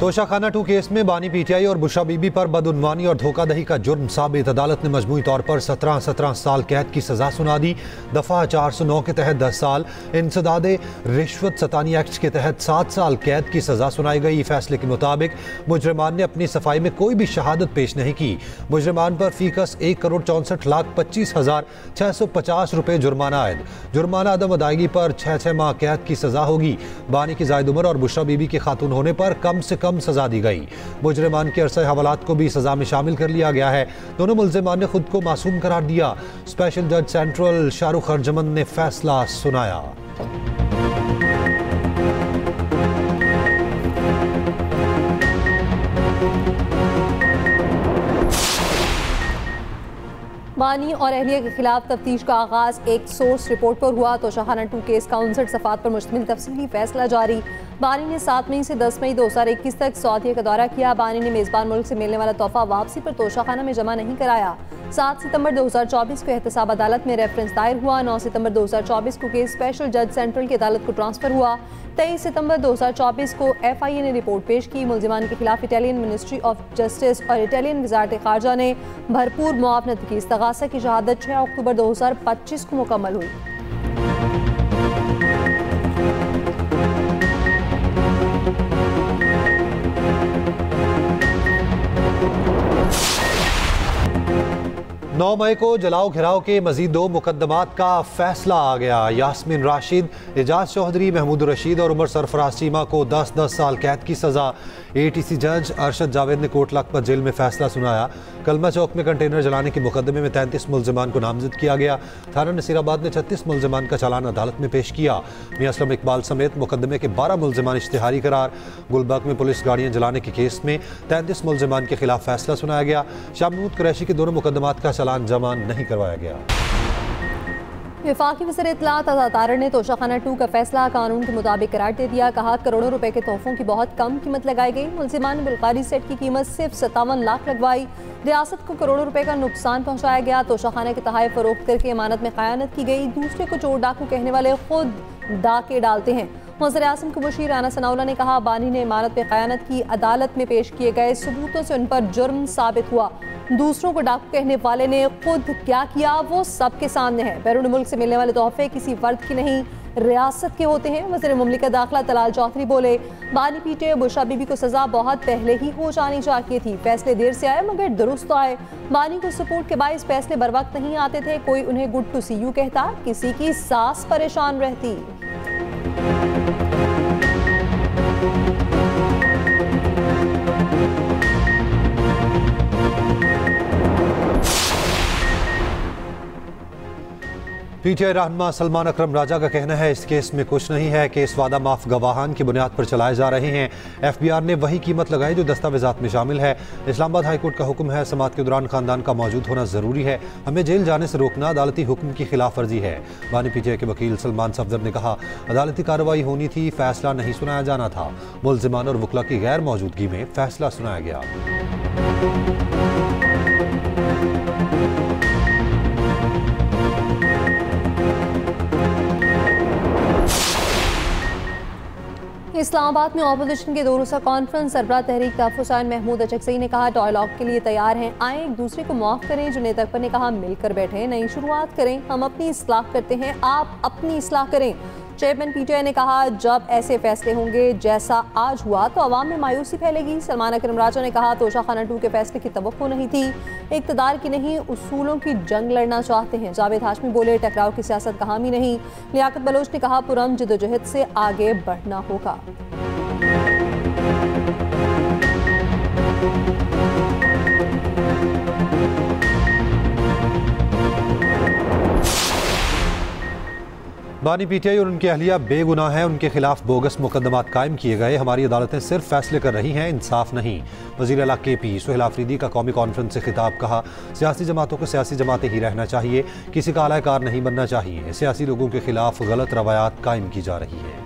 Toshakhana 2 case में बानी PTI और बुशरा बीबी पर बदउनवानी और धोखाधड़ी का जुर्म साबित। अदालत ने मजमूई तौर पर 17 साल कैद की सजा सुना दी। दफा 409 के तहत 10 साल, इंसदाद रिश्वत सतानी एक्ट के तहत 7 साल कैद की सजा सुनाई गई। फैसले के मुताबिक मुजरिमान ने अपनी सफाई में कोई भी शहादत पेश नहीं की। मुजरिमान पर फीकस 1,64,25,650 रुपए जुर्माना आयद। जुर्माना अदम अदायगी पर 6 माह कैद की सजा होगी। बानी की जायद उम्र और बुशरा बीबी के खातून होने पर कम से कम सजा दी गई। मुजरिमान के अरसा हवालात को भी सजा में शामिल कर लिया गया है। दोनों मुल्जिमान ने खुद को मासूम करार दिया। स्पेशल जज सेंट्रल शाहरुख अर्जमन ने फैसला सुनाया। बानी और अहलिया के खिलाफ तफ्तीश का आगाज एक सोर्स रिपोर्ट पर हुआ। तोशाखाना 2 केस का 59 सफ़ात पर मुश्तमिल तफसीली फैसला जारी। बानी ने 7 मई से 10 मई 2021 तक सऊदीया का दौरा किया। बानी ने मेज़बान मुल्क से मिलने वाला तोहफा वापसी पर तोशाखाना में जमा नहीं कराया। 7 सितंबर 2024 को एहतसाब अदालत में रेफरेंस दायर हुआ। 9 सितंबर 2024 को केस स्पेशल जज सेंट्रल की अदालत को ट्रांसफर हुआ। 23 सितंबर 2024 को FIA ने रिपोर्ट पेश की। मुल्जिमान के खिलाफ इटालियन मिनिस्ट्री ऑफ जस्टिस और इटालियन वजारत खारजा ने भरपूर मुआवनत की। इस्तगासा की शहादत 6 अक्टूबर 2025 को मुकम्मल हुई। नौ मई को जलाओ घिराव के मजीद 2 मुकदमात का फैसला आ गया। यास्मीन राशिद, एजाज चौधरी, महमूद रशीद और उमर सरफराज चीमा को 10-10 साल कैद की सजा। ATC जज अरशद जावेद ने कोट लखपत जेल में फैसला सुनाया। कलमा चौक में कंटेनर जलाने के मुकदमे में 33 मुल्जिमान को नामजद किया गया। थाना नसीराबाद ने 36 मुल्जिमान का चालान अदालत में पेश किया। मियां असलम इकबाल समेत मुकदमे के 12 मुल्जिमान इश्तिहारी करार। गुलबर्ग में पुलिस गाड़ियां जलाने के केस में 33 मुल्जिमान के खिलाफ फैसला सुनाया गया। शाह महमूद कुरैशी के दोनों मुकदमात का चालान जमा नहीं करवाया गया। वफाकी वज़ीर इत्तलात आज़ाद तारड़ ने तोशाखाना 2 का फैसला कानून के मुताबिक करार दे दिया। कहा, करोड़ों रुपए के तोहफों की बहुत कम कीमत लगाई गई। मुल्जिमान ने बुल्गारी सेट की कीमत सिर्फ 57 लाख लगवाई। रियासत को करोड़ों रुपए का नुकसान पहुंचाया गया। तोशाखाना के तहाइफ फरोख्त करके इमानत में खयानत की गई। दूसरे को चोर डाकू कहने वाले खुद डाके डालते हैं। वज़ीर आज़म के मुशीर राना सनाउल्लाह ने कहा, बानी ने इमानत में खयानत की। अदालत में पेश किए गए सबूतों से उन पर जुर्म साबित हुआ। दूसरों को डाकू कहने वाले ने खुद क्या किया वो सबके सामने है। बैरून मुल्क से मिलने वाले तोहफे किसी फर्द की नहीं, रियासत के होते हैं। वज़ीर मुमलिकत दाखिला तलाल चौधरी बोले, बानी पीटे बुशरा बीबी को सजा बहुत पहले ही हो जानी चाहिए थी। फैसले देर से आए मगर दुरुस्त तो आए। बानी को सपोर्ट के बाइस फैसले बर वक्त नहीं आते थे। कोई उन्हें गुड टू सी यू कहता, किसी की सांस परेशान रहती। PTI रहनुमा सलमान अकरम राजा का कहना है, इस केस में कुछ नहीं है। केस वादा माफ गवाहान की बुनियाद पर चलाए जा रहे हैं। FBR ने वही कीमत लगाई जो दस्तावेजात में शामिल है। इस्लामाबाद हाईकोर्ट का हुक्म है, समात के दौरान खानदान का मौजूद होना जरूरी है। हमें जेल जाने से रोकना अदालती हुक्म की खिलाफ वर्जी है। बानी PTI के वकील सलमान सफदर ने कहा, अदालती कार्रवाई होनी थी, फैसला नहीं सुनाया जाना था। मुल्जिमान और वकला की गैर मौजूदगी में फैसला सुनाया गया। इस्लामाबाद में ऑपोजिशन के 2 रोज़ा कॉन्फ्रेंस सरबराह तहरीक तहफ़्फ़ुज़ हुसैन महमूद अचकज़ई ने कहा, डायलॉग के लिए तैयार हैं। आए एक दूसरे को माफ़ करें। जुनैद अकबर ने कहा, मिलकर बैठे नई शुरुआत करें। हम अपनी इस्लाह करते हैं, आप अपनी इस्लाह करें। चेयरमैन PTI ने कहा, जब ऐसे फैसले होंगे जैसा आज हुआ तो अवाम में मायूसी फैलेगी। सलमान अकरम राजा ने कहा, तोशाखाना 2 के फैसले की तवक्को नहीं थी। इक़्तिदार की नहीं, उसूलों की जंग लड़ना चाहते हैं। जावेद हाशमी बोले, टकराव की सियासत का हामी नहीं। लियाकत बलोच ने कहा, पुरअमन जद्दोजहद से आगे बढ़ना होगा। बानी PTI और उनकी अहलिया बेगुनाह है। उनके खिलाफ बोगस मुकदमात कायम किए गए। हमारी अदालतें सिर्फ फैसले कर रही हैं, इंसाफ नहीं। वज़ीर आला KP सुहेल आफरीदी का कौमी कॉन्फ्रेंस से खिताब। कहा, सियासी जमातों को सियासी जमातें ही रहना चाहिए, किसी का आलाकार नहीं बनना चाहिए। सियासी लोगों के खिलाफ गलत रवायात कायम की जा रही है।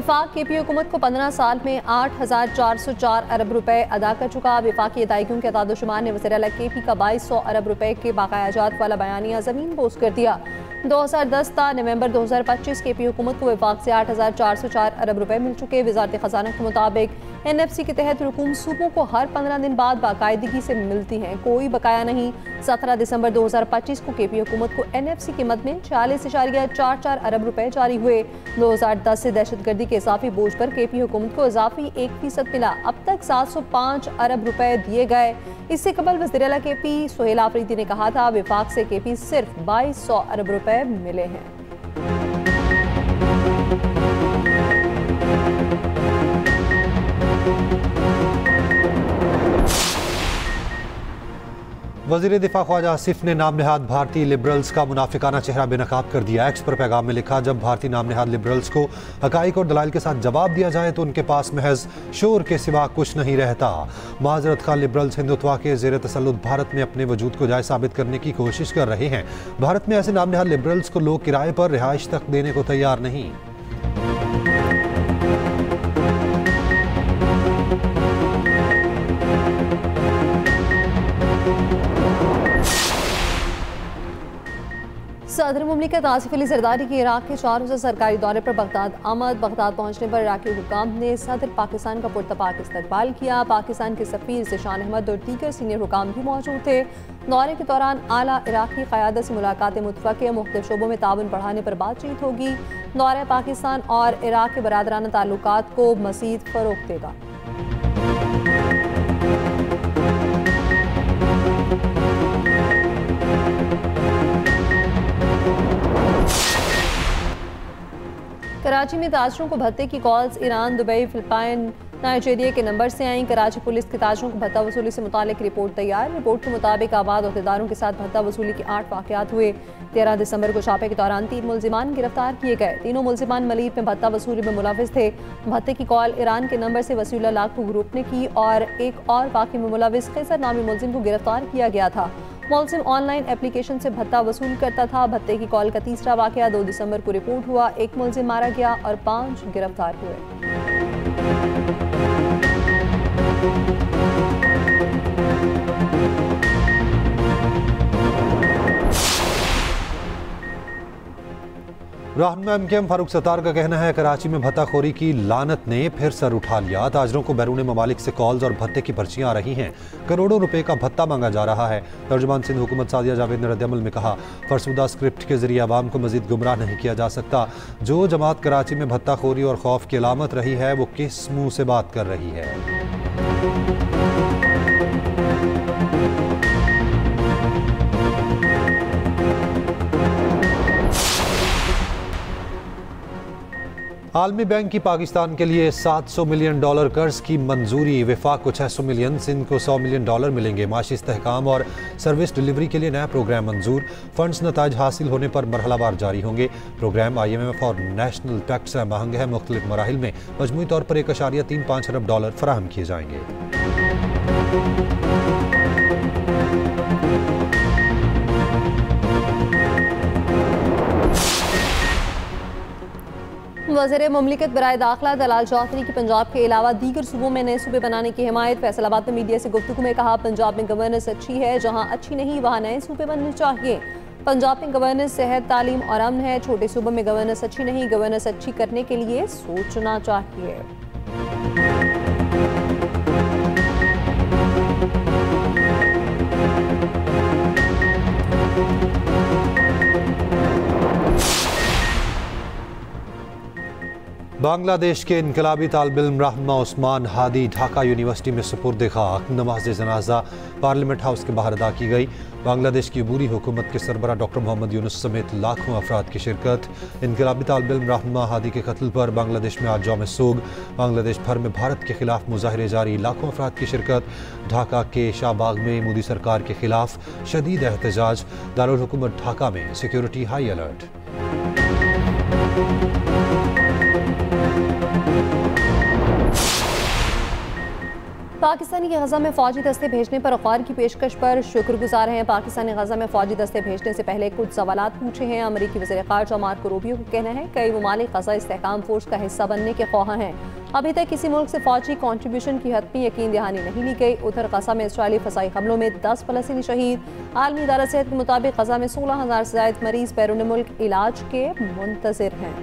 विफाक केपी हुकूमत को 15 साल में 8,404 अरब रुपए अदा कर चुका। विफाकी अदायगियों के अदादोशुमार ने वज़ीर आला केपी का 2200 अरब रुपए के बाकायाजात वाला बयानिया ज़मीन पोस्ट कर दिया। 2010 था नवंबर 2025 केपी हुकूमत को विफाक से 8,404 अरब रुपए मिल चुके। वजारत खजाना के मुताबिक NFC के तहत रकूम सूबों को हर 15 दिन बाद बाकायदगी से मिलती हैं, कोई बकाया नहीं। 17 दिसंबर 2025 को केपी हुकूमत को NFC की मद में 46.44 अरब रुपए जारी हुए। 2010 से दहशतगर्दी के इजाफी बोझ पर केपी हुकूमत को इजाफी 1% मिला। अब तक 705 अरब रुपए दिए गए। इससे कबल वज़ीर आला केपी सुहेल आफरीदी ने कहा था विफाक से केपी सिर्फ 2200 अरब रुपए मिले हैं। वज़ीर दिफा ख्वाजा आसिफ ने नाम नहाद भारतीय लिबरल्स का मुनाफिकाना चेहरा बेनकाब कर दिया। एक्स पर पैगाम में लिखा, जब भारतीय नाम नहाद लिबरल्स को हकाइक और दलाइल के साथ जवाब दिया जाए तो उनके पास महज शोर के सिवा कुछ नहीं रहता। माजरत खान लिबरल्स हिंदुत्वा के ज़ेर तसल्लुत भारत में अपने वजूद को जायज़ साबित करने की कोशिश कर रहे हैं। भारत में ऐसे नाम नहाद लिबरल्स को लोग किराए पर रिहाइश तक देने को तैयार नहीं। सदर मुमलिकत आसिफ अली जरदारी के इराक के 4 रोज़ा सरकारी दौरे पर बगदाद आमद। बगदाद पहुंचने पर इराकी हुकाम ने सदर पाकिस्तान का पुरतपाक इस्तकबाल किया। पाकिस्तान के सफीर ज़िशान अहमद और दीगर सीनियर हुकाम भी मौजूद थे। दौरे के दौरान आला इराकी क़यादत से मुलाकातें मुतफ़क़े मुख्तलिफ़ शोबों में ताउन बढ़ाने पर बातचीत होगी। दौरा पाकिस्तान और इराक के बरादराना ताल्लुकात को मज़ीद फ़रोग़ देगा। कराची में ताजरों को भत्ते की calls Iran, Dubai, Philippine, Nigeria के नंबर से आई। कराची पुलिस के ताजरों को भत्ता वसूली से मुतालिक रिपोर्ट तैयार। रिपोर्ट के मुताबिक आबाद अहदेदारों के साथ भत्ता वसूली के 8 वाक़यात हुए। 13 दिसंबर को छापे के दौरान 3 मुलजिमान गिरफ्तार किए गए। तीनों मुलजिमान मलीब में भत्ता वसूली में मुलविस थे। भत्ते की कॉल ईरान के नंबर से वसीला लाखू ग्रुप ने की और एक और वाक़े में मुलविस खिजर नामी मुलजिम को गिरफ्तार किया गया था। मुलजिम ऑनलाइन एप्लीकेशन से भत्ता वसूल करता था। भत्ते की कॉल का तीसरा वाक़या 2 दिसंबर को रिपोर्ट हुआ। एक मुलजिम मारा गया और 5 गिरफ्तार हुए। रहनुमा MKM फारूक सत्तार का कहना है कराची में भत्ताखोरी की लानत ने फिर सर उठा लिया। ताजरों को बैरून ममालिक से कॉल्स और भत्ते की पर्चियां आ रही हैं। करोड़ों रुपए का भत्ता मांगा जा रहा है। तर्जुमान सिंध हुकूमत सादिया जावेद ने रद्दअमल में कहा, फरसुदा स्क्रिप्ट के जरिए आवाम को मजीद गुमराह नहीं किया जा सकता। जो जमात कराची में भत्ताखोरी और खौफ की अलामत रही है वो किस मुंह से बात कर रही है। आलमी बैंक की पाकिस्तान के लिए $700 मिलियन कर्ज की मंजूरी। विफाक को 600 मिलियन, सिंध को $100 मिलियन मिलेंगे। माशी इस्तेहकाम और सर्विस डिलीवरी के लिए नया प्रोग्राम मंजूर। फंड्स नताज हासिल होने पर मरहलावार जारी होंगे। प्रोग्राम IMF और नेशनल पैक्ट से महंग है। मुख्तलिफ मराहिल में मजमूई तौर पर $1.35 अरब फराहम किए जाएंगे। वज़ीर मुमलिकत बराए दाखिला दलाल चौधरी की पंजाब के अलावा दीगर सूबों में नए सूबे बनाने की हिमायत। फैसलाबाद में मीडिया से गुफ्तगू में कहा, पंजाब में गवर्नेंस अच्छी है, जहां अच्छी नहीं वहां नए सूबे बनने चाहिए। पंजाब में गवर्नेंस, सेहत, तालीम और अमन है। छोटे सूबों में गवर्नेंस अच्छी नहीं, गवर्नेंस अच्छी करने के लिए सोचना चाहिए। बांग्लादेश के इनकलाबी तालिब इल्म रहनुमा उस्मान हादी ढाका यूनिवर्सिटी में सुपुर्द खाक। नमाज जनाजा पार्लियामेंट हाउस के बाहर अदा की गई। बांग्लादेश की अबूरी हुकूमत के सरबरा डॉक्टर मोहम्मद यूनुस समेत लाखों अफराद की शिरकत। इनकलाबी तालिब इल्म रहनुमा हादी के कत्ल पर बांग्लादेश में आज यौम सोग। बांग्लादेश भर में भारत के खिलाफ मुजाहरे जारी, लाखों अफराद की शिरकत। ढाका के शाहबाग में मोदी सरकार के खिलाफ शदीद एहतजाज। दारुल हुकूमत ढाका में सिक्योरिटी हाई अलर्ट। पाकिस्तानी के गजा में फौजी दस्ते भेजने पर गौर की पेशकश पर शुक्रगुजार हैं। पाकिस्तानी गजा में फौजी दस्ते भेजने से पहले कुछ सवालात पूछे हैं। अमरीकी वज़ीर ख़ारजा मार्को रूबियो का कहना है कई ममालिक गजा इस्तेहकाम फोर्स का हिस्सा बनने के ख्वाह हैं। अभी तक किसी मुल्क से फौजी कॉन्ट्रीब्यूशन की हतमी यकीन दहानी नहीं ली गई। उधर गजा में इसराइली फ़साई हमलों में 10 फ़लस्तीनी शहीद। आलमी इदारा सेहत के मुताबिक गजा में 16,000 से ज़ायद मरीज बैरून मुल्क इलाज के मुंतज़िर हैं।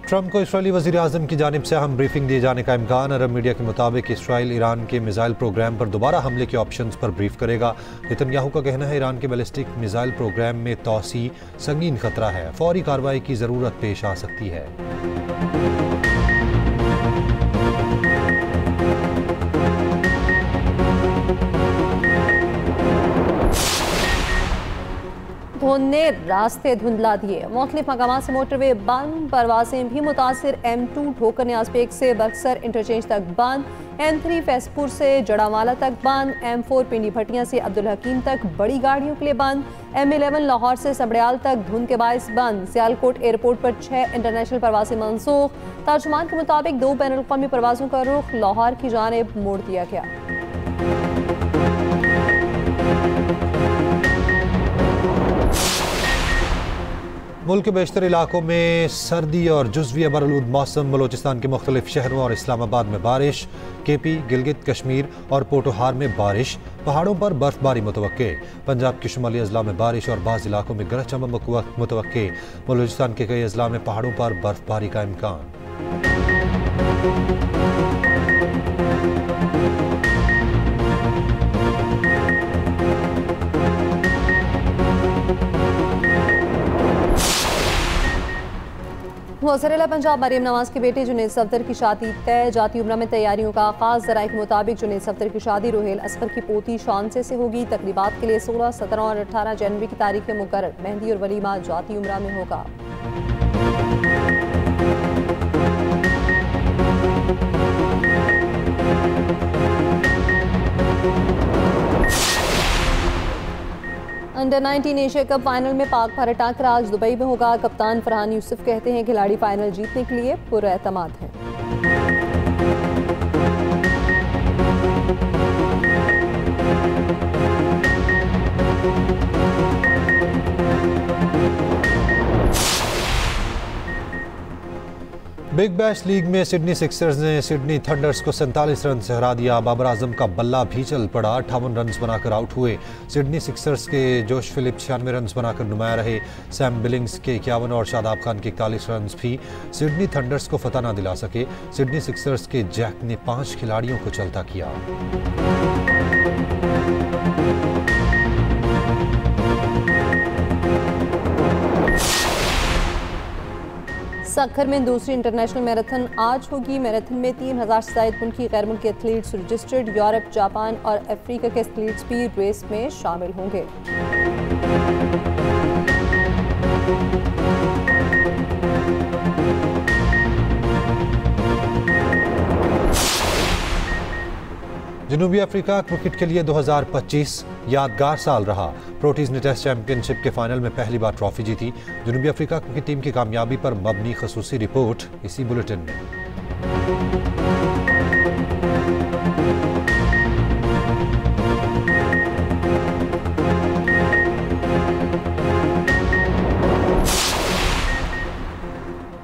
ट्रंप को इसराइली वज़ीर आज़म की जानिब से अहम ब्रीफिंग दिए जाने का इम्कान। अरब मीडिया के मुताबिक इसराइल ईरान के मिसाइल प्रोग्राम पर दोबारा हमले के ऑप्शंस पर ब्रीफ करेगा। नेतन्याहू का कहना है ईरान के बैलिस्टिक मिसाइल प्रोग्राम में तोसी संगीन खतरा है, फौरी कार्रवाई की ज़रूरत पेश आ सकती है। धुंध ने रास्ते धुंधला दिए। मुख्तलिफ मकाम से मोटरवे बंद, परवासें भी मुतासिर। M2 ठोकर न्याज़पेक से बक्सर इंटरचेंज तक बंद, M3 फैसपुर से जड़ावाला तक बंद, M4 पिंडी भटिया से अब्दुल हकीम तक बड़ी गाड़ियों के लिए बंद, M11 लाहौर से सबड़याल तक धुंध के बायस बंद। सियालकोट एयरपोर्ट पर 6 इंटरनेशनल परवासें मनसूख। तर्जुमान के मुताबिक 2 बैनुल अक़वामी परवाज़ों का रुख लाहौर की जानिब मोड़ दिया गया। मुल्क के बेशतर इलाकों में सर्दी और जुज़वी बरआलूद मौसम। बलोचिस्तान के मुख्तलिफ शहरों और इस्लामाबाद में बारिश। KP, गिलगित कश्मीर और पोटोहार में बारिश। पहाड़ों पर बर्फबारी मुतवक्के। पंजाब के शुमाली अजला में बारिश और बाज़ इलाकों में गरज चमक मुतवक्के। बलोचिस्तान के कई अजला में पहाड़ों पर बर्फबारी का इम्कान। वज़ीर पंजाब मरीम नवाज के बेटे जुनैद सफदर की शादी तय। जाती उम्र में तैयारियों का आगाज़। ज़राए के मुताबिक जुनैद सफदर की शादी रोहेल असगर की पोती शानसे से होगी। तकरीबात के लिए 16, 17 और 18 जनवरी की तारीखें मुकर्रर। मेहंदी और वलीमा जाती उम्र में होगा। अंडर 19 एशिया कप फाइनल में पाक भारत टाकरा आज दुबई में होगा। कप्तान फरहान यूसुफ कहते हैं खिलाड़ी फाइनल जीतने के लिए पुरएतमाद हैं। बिग बैश लीग में सिडनी सिक्सर्स ने सिडनी थंडर्स को 47 रन से हरा दिया। बाबर आजम का बल्ला भी चल पड़ा, 58 रन बनाकर आउट हुए। सिडनी सिक्सर्स के जोश फिलिप 96 रन बनाकर नुमाया रहे। सैम बिलिंग्स के 51 और शादाब खान के 41 रन भी सिडनी थंडर्स को फतह न दिला सके। सिडनी सिक्सर्स के जैक ने 5 खिलाड़ियों को चलता किया। सक्खर में दूसरी इंटरनेशनल मैराथन आज होगी। मैराथन में 3000 से ज़ायद मुल्की गैर मुल्की एथलीट्स रजिस्टर्ड। यूरोप, जापान और अफ्रीका के एथलीट्स भी रेस में शामिल होंगे। जनूबी अफ्रीका क्रिकेट के लिए 2025 यादगार साल रहा। प्रोटीज ने टेस्ट चैंपियनशिप के फाइनल में पहली बार ट्रॉफी जीती। जनूबी अफ्रीका क्रिकेट टीम की कामयाबी पर मबनी खसूसी रिपोर्ट इसी बुलेटिन में।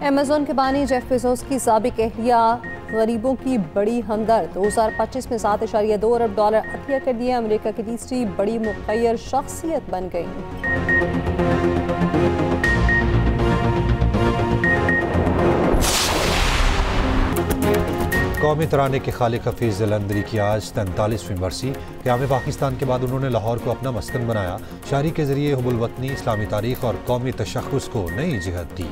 अमेज़न के बानी जेफ बेज़ोस की साबिक एहलिया गरीबों की बड़ी हमदर्द। 2025 में $7.2 अरब अतिया कर दिए। अमेरिका की तीसरी बड़ी मुखैर शख्सियत बन गई। कौमी तराने के खालिक हफीज़ जलंधरी की आज 43वीं बरसी। क़याम पाकिस्तान के बाद उन्होंने लाहौर को अपना मस्कन बनाया। शायरी के ज़रिए हुब्बुल वतनी, इस्लामी तारीख़ और कौमी तशख़्ख़ुस को नई जिहत दी।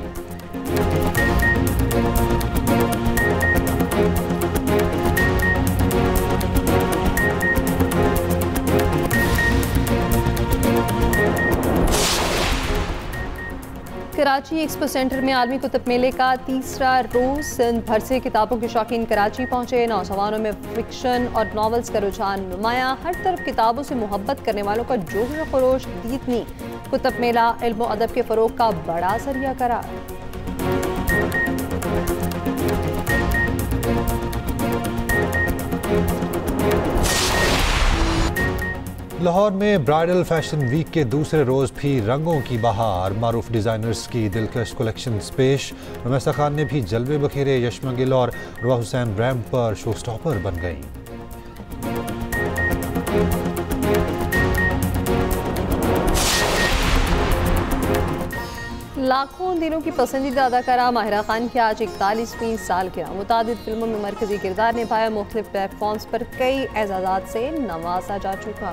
कराची एक्सपो सेंटर में आलमी कुतुब मेले का तीसरा रोज सिंध भर से किताबों के शौकीन कराची पहुंचे। नौजवानों में फिक्शन और नॉवेल्स का रुझान नुमाया। हर तरफ किताबों से मोहब्बत करने वालों का जोश व खरोश दीदनी। कुतुब मेला इल्म व अदब के फरोग का बड़ा जरिया करार। लाहौर में ब्राइडल फैशन वीक के दूसरे रोज़ भी रंगों की बहार। मारूफ डिज़ाइनर्स की दिलकश कलेक्शंस पेश। रमेसा खान ने भी जलवे बखेरे। यशमा गिल और रुवा हुसैन रैंप पर शो स्टॉपर बन गईं। लाखों दिलों की पसंदीदा अदाकारा माहिरा खान की आज 41वीं सालगिरह। मुतादिद फिल्मों में मरकजी किरदार निभाया। मुख्तलिफ प्लेटफॉर्म्स पर कई एजाज़ात से नवाजा जा चुका।